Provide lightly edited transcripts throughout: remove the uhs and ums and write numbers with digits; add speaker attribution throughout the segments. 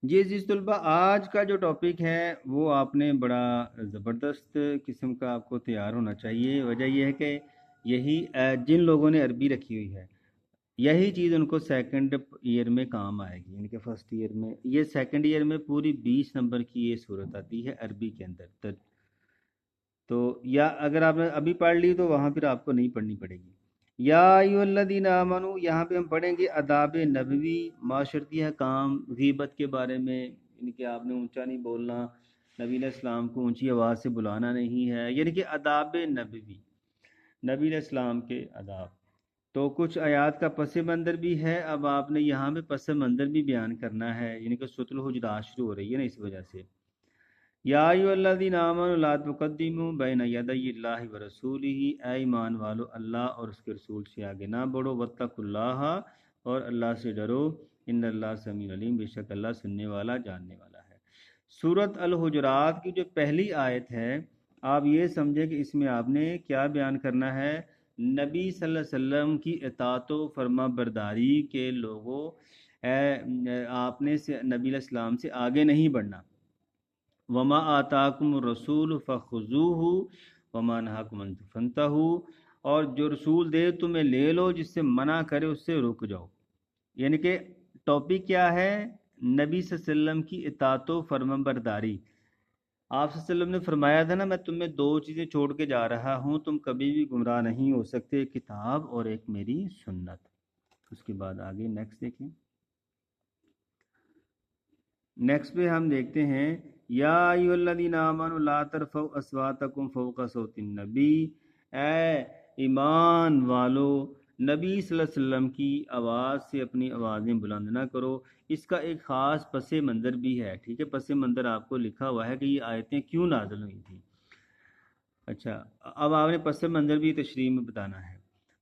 Speaker 1: جی عزیز طلبہ، آج کا جو ٹاپک ہے وہ آپ نے بڑا زبردست قسم کا آپ کو تیار ہونا چاہیے۔ وجہ یہ ہے کہ یہی جن لوگوں نے عربی رکھی ہوئی ہے یہی چیز ان کو سیکنڈ ایئر میں کام آئے گی، یعنی کہ فرسٹ ایئر میں، یہ سیکنڈ ایئر میں پوری 20 نمبر کی یہ صورت آتی ہے عربی کے اندر۔ تو یا اگر آپ نے ابھی پڑھ لی تو وہاں پھر آپ کو نہیں پڑھنی پڑے گی۔ یا ایھا الذین آمنو، یہاں پہ ہم پڑھیں گے آداب نبوی، معاشرتی حکام، غیبت کے بارے میں، یعنی کہ آپ نے اونچا نہیں بولنا، نبی علیہ السلام کو اونچی آواز سے بلانا نہیں ہے، یعنی کہ آداب نبوی، نبی علیہ السلام کے آداب۔ تو کچھ آیات کا پس منظر بھی ہے، اب آپ نے یہاں پہ پس منظر بھی بیان کرنا ہے، یعنی کہ سورۃ الحجرات شروع ہو رہی ہے نا، اس وجہ سے یا ایھا الذین آمنوا لا تقدموا بین یدی اللہ ورسولہ، اے ایمان والو اللہ اور اس کے رسول سے آگے نہ بڑھو، واتقوا اللہ، اور اللہ سے ڈرو، ان اللہ سمیع علیم، بے شک اللہ سننے والا جاننے والا ہے۔ سورۃ الحجرات کی جو پہلی آیت ہے، آپ یہ سمجھے کہ اس میں آپ نے کیا بیان کرنا ہے؟ نبی صلی اللہ علیہ وسلم کی اطاعت و فرما برداری کے لوگوں، آپ نے نبی علیہ السلام سے آگے نہیں بڑھنا۔ وما آتاکم الرسول فخذوہ وما نہاکم عنہ فانتہوا، اور جو رسول دے تمہیں لے لو، جس سے منع کرے اس سے رک جاؤ۔ یعنی کہ ٹاپک کیا ہے؟ نبی صلی اللہ علیہ وسلم کی اطاعت و فرمان برداری۔ آپ صلی اللہ علیہ وسلم نے فرمایا تھا نا، میں تمہیں دو چیزیں چھوڑ کے جا رہا ہوں، تم کبھی بھی گمراہ نہیں ہو سکتے، ایک کتاب اور ایک میری سنت۔ اس کے بعد آگے نیکسٹ دیکھیں۔ نیکسٹ پہ ہم دیکھتے ہیں یا ایھا الذین آمنوا لا ترفعوا اصواتکم فوق صوت النبی، اے ایمان والو نبی صلی اللہ علیہ وسلم کی آواز سے اپنی آوازیں بلند نہ کرو۔ اس کا ایک خاص پس منظر بھی ہے، ٹھیک ہے؟ پس منظر آپ کو لکھا ہوا ہے کہ یہ آیتیں کیوں نازل ہوئی تھیں۔ اچھا، اب آپ نے پس منظر بھی تشریح میں بتانا ہے۔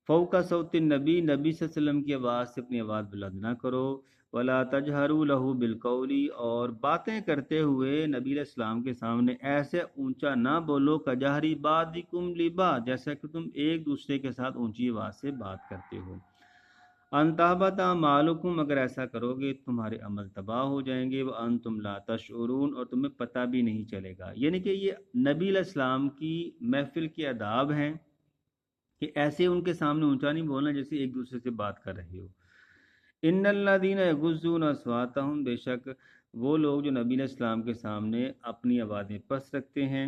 Speaker 1: فوق صوت النبی، نبی صلی اللہ علیہ وسلم کی آواز سے اپنی آواز بلند نہ کرو۔ ولا تجہروا لہ بالقول، اور باتیں کرتے ہوئے نبی علیہ السلام کے سامنے ایسے اونچا نہ بولو، کجہری بعضکم لبعض، جیسا کہ تم ایک دوسرے کے ساتھ اونچی آواز سے بات کرتے ہو۔ ان تحبط اعمالکم، اگر ایسا کرو گے تمہارے عمل تباہ ہو جائیں گے، وانتم لا تشعرون، اور تمہیں پتہ بھی نہیں چلے گا۔ یعنی کہ یہ نبی علیہ السلام کی محفل کے آداب ہیں کہ ایسے ان کے سامنے اونچا نہیں بولنا جیسے ایک دوسرے سے بات کر رہے ہو۔ ان الذین یغضون اصواتہم، بے شک وہ لوگ جو نبی علیہ السلام کے سامنے اپنی آوازیں پست رکھتے ہیں،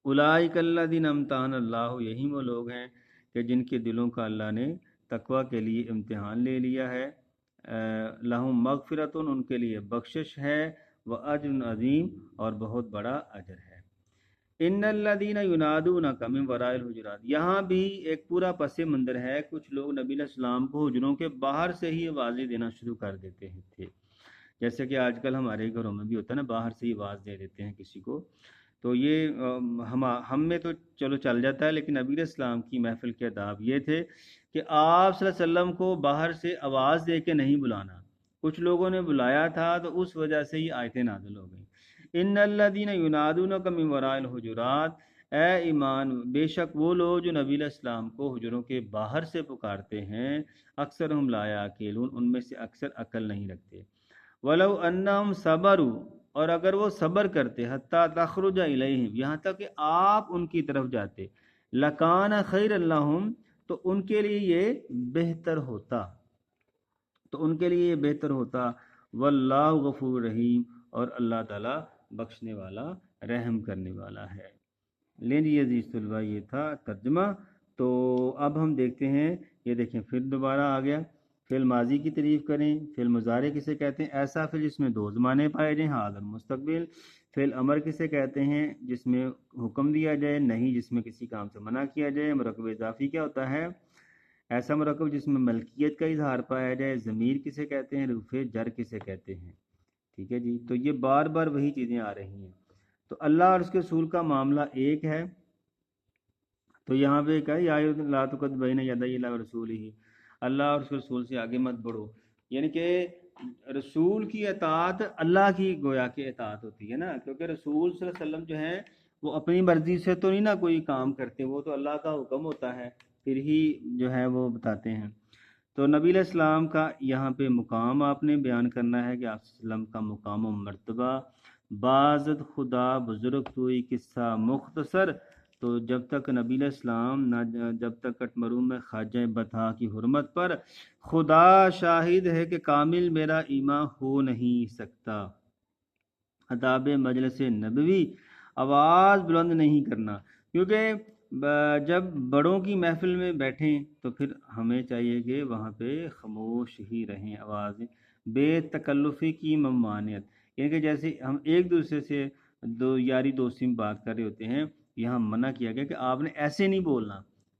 Speaker 1: اولئک الذین امتحن اللہ، یہی وہ لوگ ہیں کہ جن کے دلوں کا اللہ نے تقوی کے لیے امتحان لے لیا ہے۔ لہم مغفرۃ، ان کے لیے بخشش ہے، واجر عظیم، اور بہت بڑا اجر ہے۔ ان الذین ینادونک من وراء الحجرات، یہاں بھی ایک پورا پس منظر ہے۔ کچھ لوگ نبی علیہ السلام کو حجروں کے باہر سے ہی آوازیں دینا شروع کر دیتے تھے، جیسے کہ آج کل ہمارے گھروں میں بھی ہوتا ہے نا، باہر سے ہی آواز دے دیتے ہیں کسی کو۔ تو یہ ہم میں تو چلو چل جاتا ہے، لیکن نبی علیہ السلام کی محفل کے آداب یہ تھے کہ آپ صلی اللہ علیہ وسلم کو باہر سے آواز دے کے نہیں بلانا۔ کچھ لوگوں نے بلایا تھا تو اس وجہ سے ہی آیتیں نازل ہو گئیں۔ ان الذین ینادونک من وراء الحجرات، اے ایمان، بے شک وہ لوگ جو نبی علیہ السلام کو حجروں کے باہر سے پکارتے ہیں، اکثرہم لا یعقلون، ان میں سے اکثر عقل نہیں رکھتے۔ ولو انہم صبروا، اور اگر وہ صبر کرتے، حتیٰ تخرج الیہم، یہاں تک کہ آپ ان کی طرف جاتے، لکان خیر لہم، تو ان کے لیے یہ بہتر ہوتا، تو ان کے لیے یہ بہتر ہوتا۔ واللہ غفور رحیم، اور اللہ تعالیٰ بخشنے والا، رحم کرنے والا ہے۔ لیں جی عزیز طلبہ، یہ تھا ترجمہ۔ تو اب ہم دیکھتے ہیں، یہ دیکھیں پھر دوبارہ آ گیا، فعل ماضی کی تعریف کریں۔ فعل مضارع کسے کہتے ہیں؟ ایسا فعل جس میں دو زمانے پائے جائیں، حاضر مستقبل۔ فعل امر کسے کہتے ہیں؟ جس میں حکم دیا جائے، نہیں جس میں کسی کام سے منع کیا جائے۔ مرکب اضافی کیا ہوتا ہے؟ ایسا مرکب جس میں ملکیت کا اظہار پایا جائے۔ ضمیر کسے کہتے ہیں؟ رفع جر کسے کہتے ہیں؟ ٹھیک ہے جی، تو یہ بار بار وہی چیزیں آ رہی ہیں۔ تو اللہ اور اس کے رسول کا معاملہ ایک ہے، تو یہاں پہ کہا یا لا تقدموا بین یدی اللہ ورسولہ، اللہ اور اس کے رسول سے آگے مت بڑھو، یعنی کہ رسول کی اطاعت اللہ کی گویا کہ اطاعت ہوتی ہے نا، کیونکہ رسول صلی اللہ علیہ وسلم جو ہیں وہ اپنی مرضی سے تو نہیں نا کوئی کام کرتے، وہ تو اللہ کا حکم ہوتا ہے، پھر ہی جو ہے وہ بتاتے ہیں۔ تو نبی علیہ السلام کا یہاں پہ مقام آپ نے بیان کرنا ہے کہ آپ صلی اللہ علیہ وسلم کا مقام و مرتبہ بازد خدا بزرگ توئی قصہ مختصر. تو جب تک نبی علیہ السلام نہ جب تک کٹمرو میں خواجہ بطحا کی حرمت پر خدا شاہد ہے کہ کامل میرا ایمان ہو نہیں سکتا. اداب مجلس نبوی آواز بلند نہیں کرنا، کیونکہ جب بڑوں کی محفل میں بیٹھیں تو پھر ہمیں چاہیے کہ وہاں پہ خاموش ہی رہیں. آواز بے تکلفی کی ممانعت، یعنی کہ جیسے ہم ایک دوسرے سے یاری دوستی میں بات کر رہے ہوتے ہیں، یہاں منع کیا گیا کہ آپ نے ایسے نہیں بولنا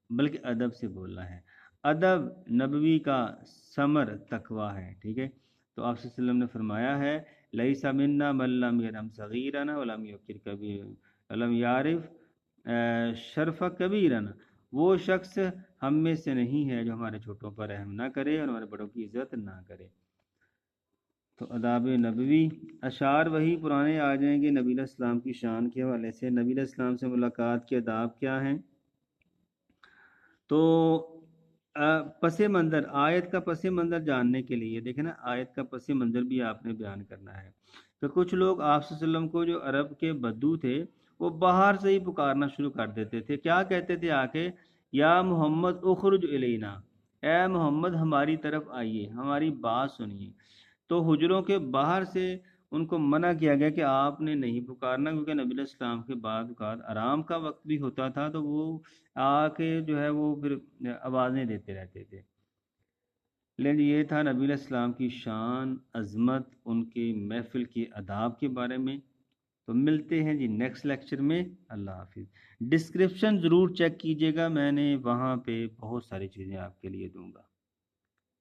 Speaker 1: بلکہ ادب سے بولنا ہے. ادب نبوی کا ثمر تقویٰ ہے. ٹھیک ہے، تو آپ صلی اللہ علیہ وسلم نے فرمایا ہے لیس منا من لم یرحم صغیرنا ولم یوقر کبیر ولم یعرف شرف کبیرنا. وہ شخص ہم میں سے نہیں ہے جو ہمارے چھوٹوں پر رحم نہ کرے اور ہمارے بڑوں کی عزت نہ کرے. تو آداب نبوی اشعار وہی پرانے آ جائیں گے نبی علیہ السلام کی شان کے حوالے سے. نبی علیہ السلام سے ملاقات کے آداب کیا ہیں؟ تو پس منظر، آیت کا پس منظر جاننے کے لیے دیکھیں نا، آیت کا پس منظر بھی آپ نے بیان کرنا ہے. تو کچھ لوگ آپ صلی اللہ علیہ وسلم کو جو عرب کے بدو تھے وہ باہر سے ہی پکارنا شروع کر دیتے تھے. کیا کہتے تھے آ کے؟ یا محمد اخرج الینا، اے محمد ہماری طرف آئیے، ہماری بات سنیے. تو حجروں کے باہر سے ان کو منع کیا گیا کہ آپ نے نہیں پکارنا، کیونکہ نبی علیہ السلام کے بعد آرام کا وقت بھی ہوتا تھا تو وہ آ کے جو ہے وہ پھر آوازیں دیتے رہتے تھے. لیکن یہ تھا نبی علیہ السلام کی شان، عظمت، ان کی محفل کے آداب کے بارے میں. تو ملتے ہیں جی نیکسٹ لیکچر میں. اللہ حافظ. ڈسکرپشن ضرور چیک کیجیے گا، میں نے وہاں پہ بہت ساری چیزیں آپ کے لیے دوں گا.